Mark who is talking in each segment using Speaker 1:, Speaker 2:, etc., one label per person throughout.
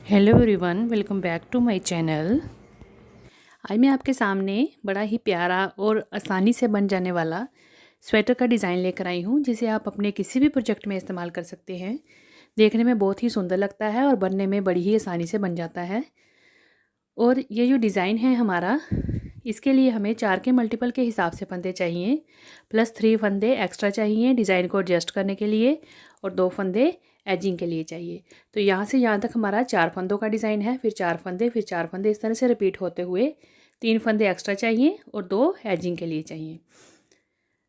Speaker 1: Hello everyone, welcome back to my channel. आज मैं आपके सामने बड़ा ही प्यारा और आसानी से बन जाने वाला स्वेटर का डिज़ाइन लेकर आई हूँ, जिसे आप अपने किसी भी प्रोजेक्ट में इस्तेमाल कर सकते हैं। देखने में बहुत ही सुंदर लगता है और बनने में बड़ी ही आसानी से बन जाता है। और ये जो डिज़ाइन है हमारा, इसके लिए हमें 4 के मल्टीपल के हिसाब से फंदे चाहिए, प्लस 3 फंदे एक्स्ट्रा चाहिए डिज़ाइन को एडजस्ट करने के लिए, और 2 फंदे एजिंग के लिए चाहिए। तो यहाँ से यहाँ तक हमारा 4 फंदों का डिज़ाइन है, फिर 4 फंदे, फिर 4 फंदे, इस तरह से रिपीट होते हुए 3 फंदे एक्स्ट्रा चाहिए और 2 एजिंग के लिए चाहिए।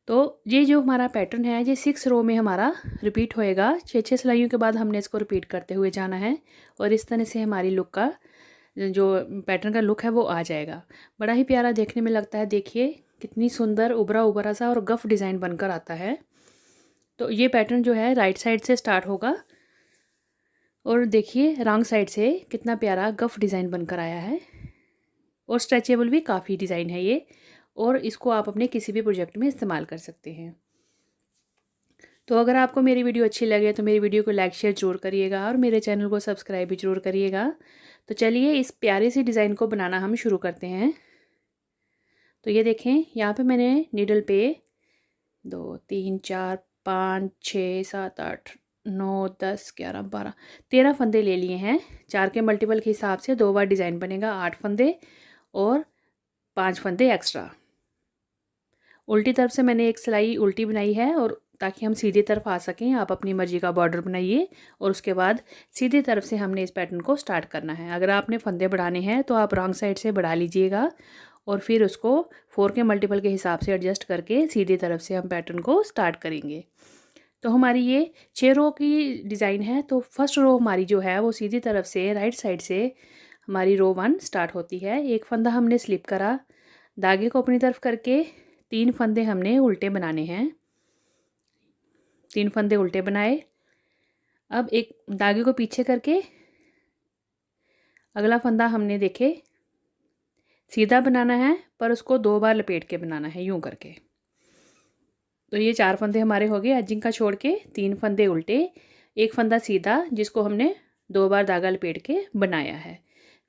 Speaker 1: तो ये जो हमारा पैटर्न है, ये 6 रो में हमारा रिपीट होएगा। 6 सिलाइयों के बाद हमने इसको रिपीट करते हुए जाना है और इस तरह से हमारी लुक का जो पैटर्न का लुक है वो आ जाएगा। बड़ा ही प्यारा देखने में लगता है। देखिए कितनी सुंदर उभरा उभरा सा और गफ डिज़ाइन बनकर आता है। तो ये पैटर्न जो है राइट साइड से स्टार्ट होगा और देखिए रॉन्ग साइड से कितना प्यारा गफ डिज़ाइन बनकर आया है। और स्ट्रेचेबल भी काफ़ी डिज़ाइन है ये, और इसको आप अपने किसी भी प्रोजेक्ट में इस्तेमाल कर सकते हैं। तो अगर आपको मेरी वीडियो अच्छी लगे तो मेरी वीडियो को लाइक शेयर ज़रूर करिएगा और मेरे चैनल को सब्सक्राइब भी ज़रूर करिएगा। तो चलिए इस प्यारे सी डिज़ाइन को बनाना हम शुरू करते हैं। तो ये देखें, यहाँ पे मैंने नीडल पे 2 3 4 5 6 7 8 9 10 11 12 13 फंदे ले लिए हैं। 4 के मल्टीपल के हिसाब से 2 बार डिज़ाइन बनेगा, 8 फंदे और 5 फंदे एक्स्ट्रा। उल्टी तरफ से मैंने एक सिलाई उल्टी बनाई है, और ताकि हम सीधी तरफ आ सकें। आप अपनी मर्जी का बॉर्डर बनाइए और उसके बाद सीधी तरफ से हमने इस पैटर्न को स्टार्ट करना है। अगर आपने फंदे बढ़ाने हैं तो आप रॉन्ग साइड से बढ़ा लीजिएगा और फिर उसको 4 के मल्टीपल के हिसाब से एडजस्ट करके सीधी तरफ से हम पैटर्न को स्टार्ट करेंगे। तो हमारी ये 6 रो की डिज़ाइन है। तो फर्स्ट रो हमारी जो है वो सीधी तरफ से राइट साइड से हमारी रो 1 स्टार्ट होती है। एक फंदा हमने स्लिप करा, धागे को अपनी तरफ करके 3 फंदे हमने उल्टे बनाने हैं। 3 फंदे उल्टे बनाए। अब एक धागे को पीछे करके अगला फंदा हमने देखे सीधा बनाना है, पर उसको 2 बार लपेट के बनाना है, यूं करके। तो ये 4 फंदे हमारे हो गए एजिंग का छोड़ के। 3 फंदे उल्टे, एक फंदा सीधा जिसको हमने 2 बार धागा लपेट के बनाया है।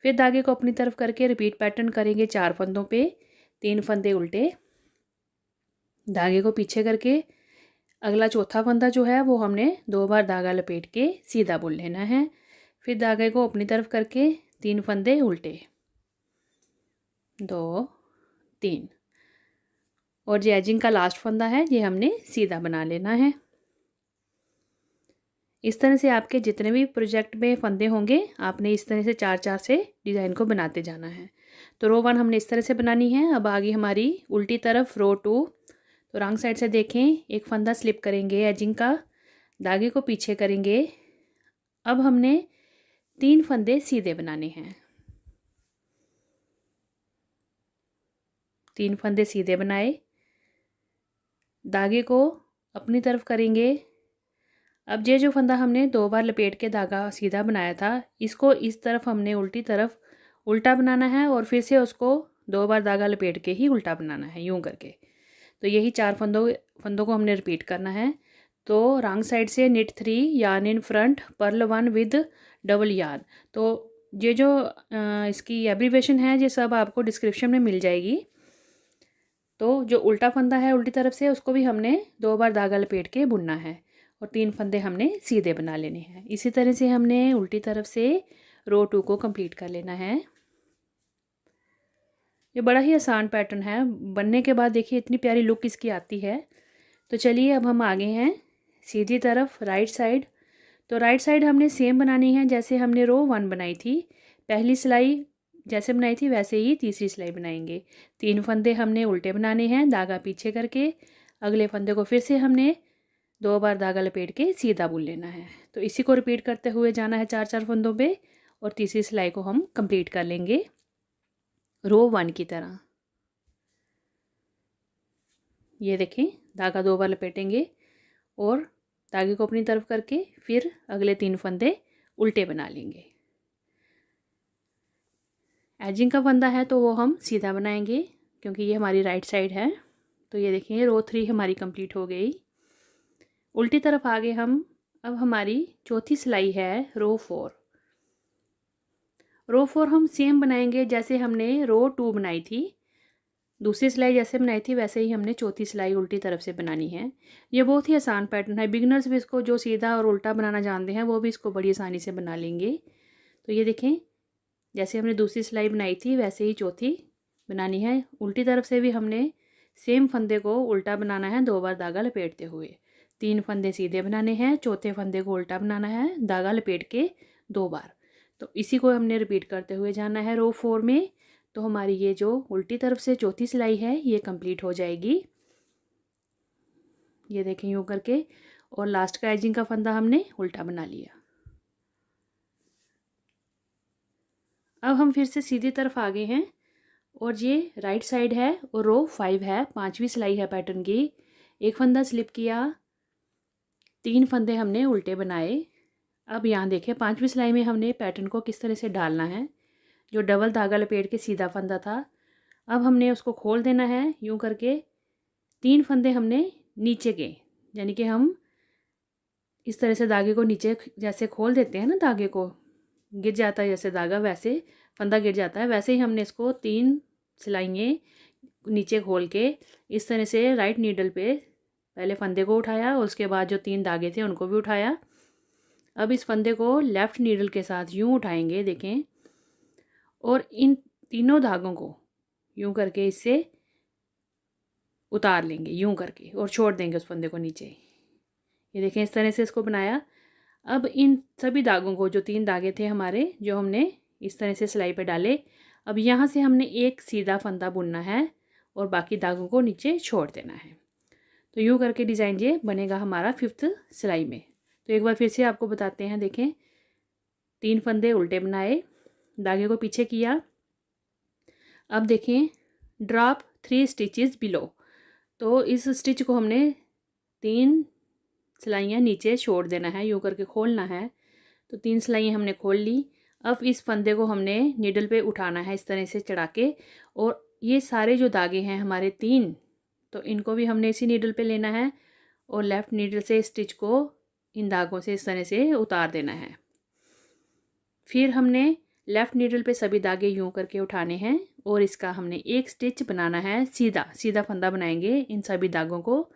Speaker 1: फिर धागे को अपनी तरफ करके रिपीट पैटर्न करेंगे 4 फंदों पे। 3 फंदे उल्टे, धागे को पीछे करके अगला चौथा फंदा जो है वो हमने 2 बार धागा लपेट के सीधा बुन लेना है। फिर धागे को अपनी तरफ करके 3 फंदे उल्टे, 2 3, और जो एजिंग का लास्ट फंदा है ये हमने सीधा बना लेना है। इस तरह से आपके जितने भी प्रोजेक्ट में फंदे होंगे, आपने इस तरह से 4-4 से डिज़ाइन को बनाते जाना है। तो रो 1 हमने इस तरह से बनानी है। अब आगे हमारी उल्टी तरफ रो 2। तो रॉन्ग साइड से देखें, एक फंदा स्लिप करेंगे एजिंग का, धागे को पीछे करेंगे। अब हमने 3 फंदे सीधे बनाने हैं। 3 फंदे सीधे बनाए, धागे को अपनी तरफ करेंगे। अब ये जो फंदा हमने 2 बार लपेट के धागा सीधा बनाया था, इसको इस तरफ हमने उल्टी तरफ उल्टा बनाना है और फिर से उसको 2 बार धागा लपेट के ही उल्टा बनाना है, यूं करके। तो यही 4 फंदों को हमने रिपीट करना है। तो रॉन्ग साइड से knit 3 yarn in front, purl 1 with double yarn. तो ये जो इसकी एब्रीवेशन है ये सब आपको डिस्क्रिप्शन में मिल जाएगी। तो जो उल्टा फंदा है उल्टी तरफ से, उसको भी हमने 2 बार धागा लपेट के बुनना है और 3 फंदे हमने सीधे बना लेने हैं। इसी तरह से हमने उल्टी तरफ से रो 2 को कंप्लीट कर लेना है। ये बड़ा ही आसान पैटर्न है। बनने के बाद देखिए इतनी प्यारी लुक इसकी आती है। तो चलिए अब हम आगे हैं सीधी तरफ राइट साइड। तो राइट साइड हमने सेम बनानी है जैसे हमने रो 1 बनाई थी। पहली सिलाई जैसे बनाई थी वैसे ही तीसरी सिलाई बनाएंगे। 3 फंदे हमने उल्टे बनाने हैं, धागा पीछे करके। अगले फंदे को फिर से हमने 2 बार धागा लपेट के सीधा बुन लेना है। तो इसी को रिपीट करते हुए जाना है 4-4 फंदों पे, और तीसरी सिलाई को हम कंप्लीट कर लेंगे रो 1 की तरह। ये देखें, धागा 2 बार लपेटेंगे और धागे को अपनी तरफ करके फिर अगले 3 फंदे उल्टे बना लेंगे। एजिंग का फंदा है तो वो हम सीधा बनाएंगे क्योंकि ये हमारी राइट साइड है। तो ये देखिए रो 3 हमारी कंप्लीट हो गई। उल्टी तरफ आगे हम अब हमारी चौथी सिलाई है रो 4। रो 4 हम सेम बनाएंगे जैसे हमने रो 2 बनाई थी। दूसरी सिलाई जैसे बनाई थी वैसे ही हमने चौथी सिलाई उल्टी तरफ से बनानी है। ये बहुत ही आसान पैटर्न है, बिगिनर्स भी इसको जो सीधा और उल्टा बनाना जानते हैं वो भी इसको बड़ी आसानी से बना लेंगे। तो ये देखें, जैसे हमने दूसरी सिलाई बनाई थी वैसे ही चौथी बनानी है। उल्टी तरफ से भी हमने सेम फंदे को उल्टा बनाना है 2 बार धागा लपेटते हुए। 3 फंदे सीधे बनाने हैं, चौथे फंदे को उल्टा बनाना है धागा लपेट के 2 बार। तो इसी को हमने रिपीट करते हुए जाना है रो 4 में। तो हमारी ये जो उल्टी तरफ से चौथी सिलाई है ये कंप्लीट हो जाएगी। ये देखें यूँ करके, और लास्ट का एजिंग का फंदा हमने उल्टा बना लिया। अब हम फिर से सीधी तरफ आ गए हैं और ये राइट साइड है और रो 5 है, 5वीं सिलाई है पैटर्न की। एक फंदा स्लिप किया, 3 फंदे हमने उल्टे बनाए। अब यहाँ देखें 5वीं सिलाई में हमने पैटर्न को किस तरह से डालना है। जो डबल धागा लपेट के सीधा फंदा था, अब हमने उसको खोल देना है यूँ करके। 3 फंदे हमने नीचे के, यानी कि हम इस तरह से धागे को नीचे जैसे खोल देते हैं ना, धागे को गिर जाता है जैसे धागा, वैसे फंदा गिर जाता है, वैसे ही हमने इसको 3 सिलाइयाँ नीचे खोल के इस तरह से राइट नीडल पे पहले फंदे को उठाया और उसके बाद जो 3 धागे थे उनको भी उठाया। अब इस फंदे को लेफ़्ट नीडल के साथ यूँ उठाएंगे, देखें, और इन तीनों धागों को यूँ करके इससे उतार लेंगे यूँ करके और छोड़ देंगे उस फंदे को नीचे। ये देखें इस तरह से इसको बनाया। अब इन सभी धागों को, जो 3 धागे थे हमारे जो हमने इस तरह से सिलाई पे डाले, अब यहाँ से हमने एक सीधा फंदा बुनना है और बाकी धागों को नीचे छोड़ देना है। तो यूँ करके डिज़ाइन ये बनेगा हमारा 5th सिलाई में। तो एक बार फिर से आपको बताते हैं, देखें 3 फंदे उल्टे बनाए, धागे को पीछे किया। अब देखें ड्रॉप 3 स्टिचेस बिलो, तो इस स्टिच को हमने 3 सिलाइयाँ नीचे छोड़ देना है, यूँ करके खोलना है। तो 3 सिलाइयाँ हमने खोल ली। अब इस फंदे को हमने नीडल पे उठाना है इस तरह से चढ़ा के, और ये सारे जो धागे हैं हमारे 3, तो इनको भी हमने इसी नीडल पे लेना है और लेफ़्ट नीडल से स्टिच को इन धागों से इस तरह से उतार देना है। फिर हमने लेफ़्ट नीडल पे सभी धागे यूँ करके उठाने हैं और इसका हमने एक स्टिच बनाना है, सीधा सीधा फंदा बनाएंगे इन सभी धागों को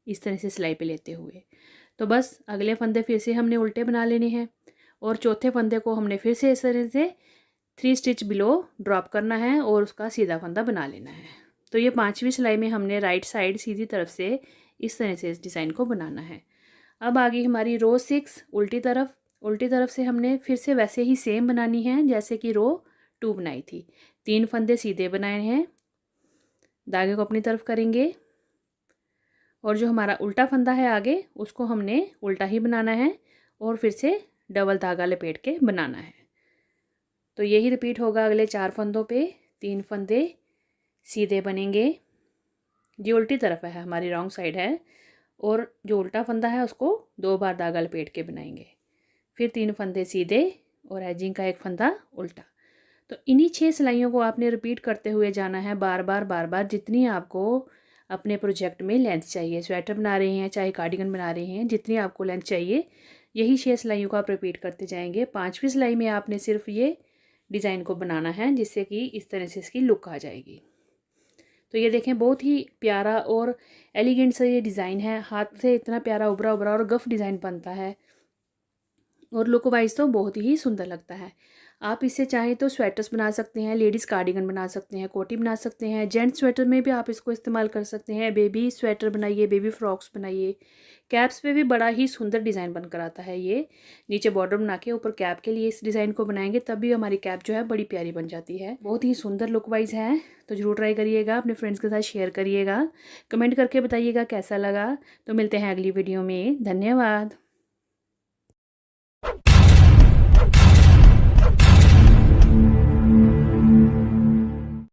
Speaker 1: इस तरह से सिलाई पे लेते हुए। तो बस अगले फंदे फिर से हमने उल्टे बना लेने हैं और चौथे फंदे को हमने फिर से इस तरह से 3 स्टिच बिलो ड्रॉप करना है और उसका सीधा फंदा बना लेना है। तो ये 5वीं सिलाई में हमने राइट साइड सीधी तरफ से इस तरह से इस डिज़ाइन को बनाना है। अब आ गई हमारी रो 6 उल्टी तरफ। उल्टी तरफ से हमने फिर से वैसे ही सेम बनानी है जैसे कि रो 2 बनाई थी। 3 फंदे सीधे बनाए हैं, धागे को अपनी तरफ करेंगे और जो हमारा उल्टा फंदा है आगे उसको हमने उल्टा ही बनाना है और फिर से डबल धागा लपेट के बनाना है। तो यही रिपीट होगा अगले 4 फंदों पे। 3 फंदे सीधे बनेंगे, ये उल्टी तरफ है हमारी रॉन्ग साइड है, और जो उल्टा फंदा है उसको 2 बार धागा लपेट के बनाएंगे। फिर 3 फंदे सीधे और एजिंग का एक फंदा उल्टा। तो इन्हीं 6 सिलाइयों को आपने रिपीट करते हुए जाना है बार बार, जितनी आपको अपने प्रोजेक्ट में लेंथ चाहिए। स्वेटर बना रहे हैं चाहे कार्डिगन बना रहे हैं, जितनी आपको लेंथ चाहिए यही 6 सिलाइयों को आप रिपीट करते जाएंगे। 5वीं सिलाई में आपने सिर्फ ये डिज़ाइन को बनाना है जिससे कि इस तरह से इसकी लुक आ जाएगी। तो ये देखें बहुत ही प्यारा और एलिगेंट सा ये डिज़ाइन है, हाथ से इतना प्यारा उभरा उभरा और गफ डिज़ाइन बनता है और लुक वाइज तो बहुत ही सुंदर लगता है। आप इससे चाहें तो स्वेटर्स बना सकते हैं, लेडीज़ कार्डिगन बना सकते हैं, कोटी बना सकते हैं, जेंट्स स्वेटर में भी आप इसको इस्तेमाल कर सकते हैं। बेबी स्वेटर बनाइए, बेबी फ्रॉक्स बनाइए, कैप्स पे भी बड़ा ही सुंदर डिज़ाइन बनकर आता है। ये नीचे बॉर्डर बना के ऊपर कैप के लिए इस डिज़ाइन को बनाएंगे तब भी हमारी कैप जो है बड़ी प्यारी बन जाती है। बहुत ही सुंदर लुक वाइज है, तो ज़रूर ट्राई करिएगा, अपने फ्रेंड्स के साथ शेयर करिएगा, कमेंट करके बताइएगा कैसा लगा। तो मिलते हैं अगली वीडियो में, धन्यवाद।